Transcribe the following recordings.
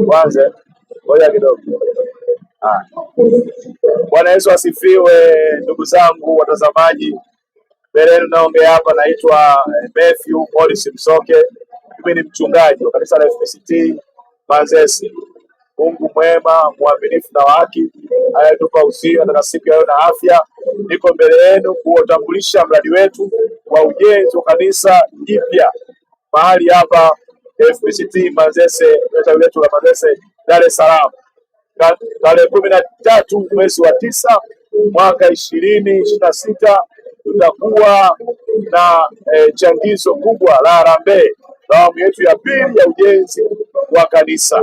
Kwanza ngoja kidogo. Bwana Yesu asifiwe, ndugu zangu watazamaji. Mbele yenu naongea hapa, naitwa Matthew Morris Msoke. Mimi ni mchungaji wa kanisa la FPCT Manzese. Mungu mwema, mwaminifu na haki, anayetupa uzima na siku ya leo na afya. Niko mbele yenu kuutambulisha mradi wetu wa ujenzi wa kanisa jipya mahali hapa FPCT Manzese, tawi letu la Manzese, Dar es Salaam. Tarehe 13 mwezi wa 9 mwaka 2026 tutakuwa na changizo kubwa la harambee la awamu yetu ya pili ya ujenzi wa kanisa.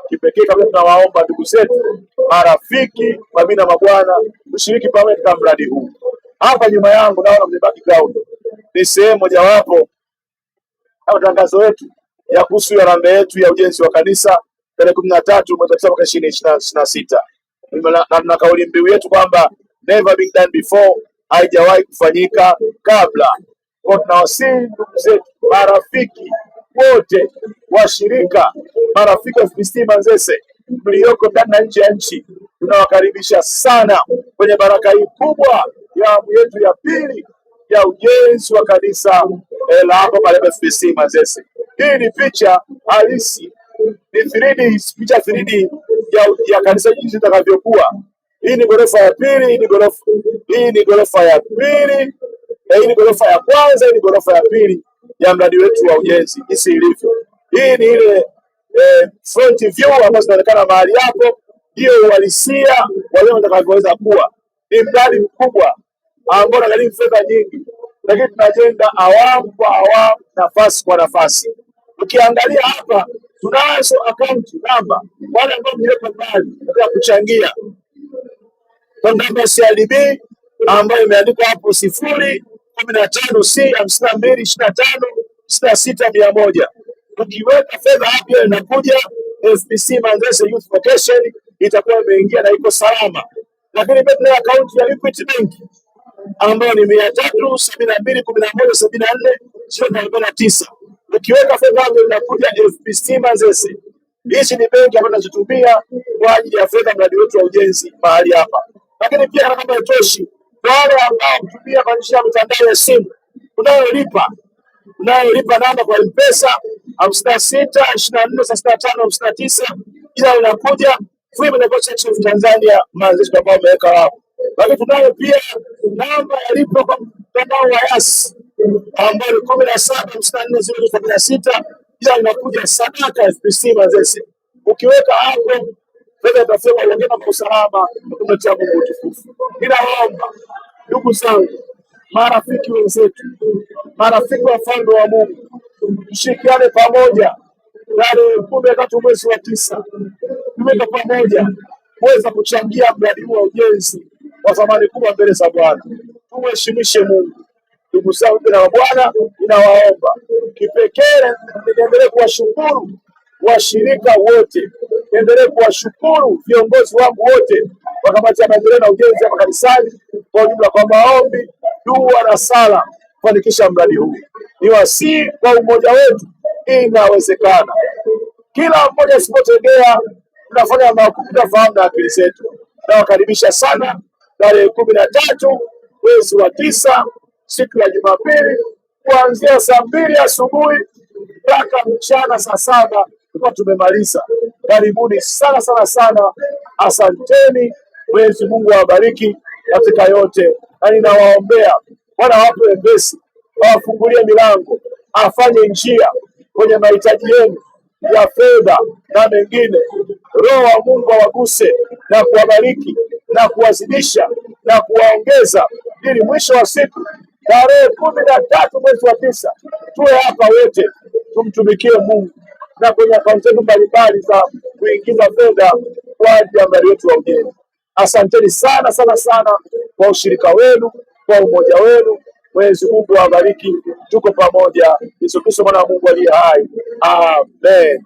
Kipekee kabisa tunawaomba ndugu zetu, marafiki, mabibi na mabwana, tushiriki pamoja katika mradi huu. Hapa nyuma yangu naona mzee background ni sehemu mojawapo ya matangazo yetu ya kuhusu harambee yetu ya ujenzi wa kanisa tarehe 13 mwezi wa 9 mwaka 2026. Na kauli mbiu yetu kwamba never been done before, haijawahi kufanyika kabla. Kwa tunawasihi ndugu zetu, marafiki wote, washirika, marafiki wa FPCT Manzese mlioko ndani na nje ya nchi, tunawakaribisha sana kwenye baraka hii kubwa ya awamu yetu ya pili ya ujenzi wa kanisa la hapa pale FPCT Manzese. Hii ni picha halisi, ni 3D, picha 3D ya kanisa jinsi itakavyokuwa. Hii ni ghorofa ya pili, hii ni ghorofa ya pili, hii ni ghorofa ya kwanza, hii ni ghorofa ya pili ya mradi wetu wa ujenzi jinsi ilivyo. Hii ni ile front view ambayo zinaonekana mahali hapo, hiyo uhalisia wale watakavyoweza kuwa. Ni mradi mkubwa ambao unagharimu fedha nyingi, lakini tunajenga awamu kwa awamu, nafasi kwa nafasi. Ukiangalia hapa tunazo account namba, wale ambao mlipo mbali nataka kuchangia kwa namba ya CRDB ambayo imeandikwa hapo 015C522566 Ukiweka fedha hapo inakuja FPCT Manzese Youth Vocation, itakuwa imeingia na iko salama. Lakini pia tuna account ya Equity Bank ambayo ni 372117449. Ukiweka fedha hapo inakuja FPCT Manzese. Hizi ni benki ambazo tunazitumia kwa ajili ya fedha mradi wetu wa ujenzi mahali hapa. Lakini pia kama haitoshi, wale ambao kutumia kwa njia ya mitandao ya simu, unayolipa namba kwa M-Pesa 56243559, ila unakuja Free Negotiation of Tanzania Manzese ambao wameweka hapo. Lakini tunayo pia namba ya lipa kwa mtandao wa Yas ambayo ni 175406, ila unakuja sadaka FPCT Manzese. Ukiweka hapo fedha itasema uongea kwa usalama na kumletea Mungu utukufu. Ninaomba ndugu zangu, marafiki wenzetu, marafiki wa ufalme wa Mungu, tushirikiane pamoja tarehe 13 mwezi wa 9 tuweke pamoja kuweza kuchangia mradi huu wa ujenzi wa thamani kubwa mbele za Bwana. Tumheshimishe Mungu. Ndugu zangu na Bwana, ninawaomba kipekee niendelee kuwashukuru washirika wote, niendelee kuwashukuru viongozi wangu wote wa kamati ya maendeleo na ujenzi hapa kanisani kwa ujumla, kwa maombi, dua na sala kufanikisha mradi huu. Niwasihi kwa umoja wetu, inawezekana. Kila mmoja asipotegea tunafanya makubwa fahamu na akili zetu. Nawakaribisha sana tarehe 13 mwezi wa 9 siku ya Jumapili kuanzia saa 2 asubuhi mpaka mchana saa 7 tuko tumemaliza. Karibuni sana sana sana, asanteni. Mwenyezi Mungu awabariki katika yote, na ninawaombea Bwana wape wepesi, awafungulie milango, afanye njia kwenye mahitaji yenu ya fedha na mengine. Roho wa Mungu awaguse na kuwabariki na kuwazidisha na kuwaongeza, ili mwisho wa siku tarehe 13 mwezi wa 9 tuwe hapa wote tumtumikie Mungu na kwenye akaunti zetu mbalimbali za kuingiza fedha kwa ajili ya mradi wetu wa ujenzi. Asanteni sana sana sana kwa ushirika wenu, kwa umoja wenu. Mwenyezi Mungu awabariki. Tuko pamoja. Yesu Kristo mwana wa Mungu aliye hai. Amen.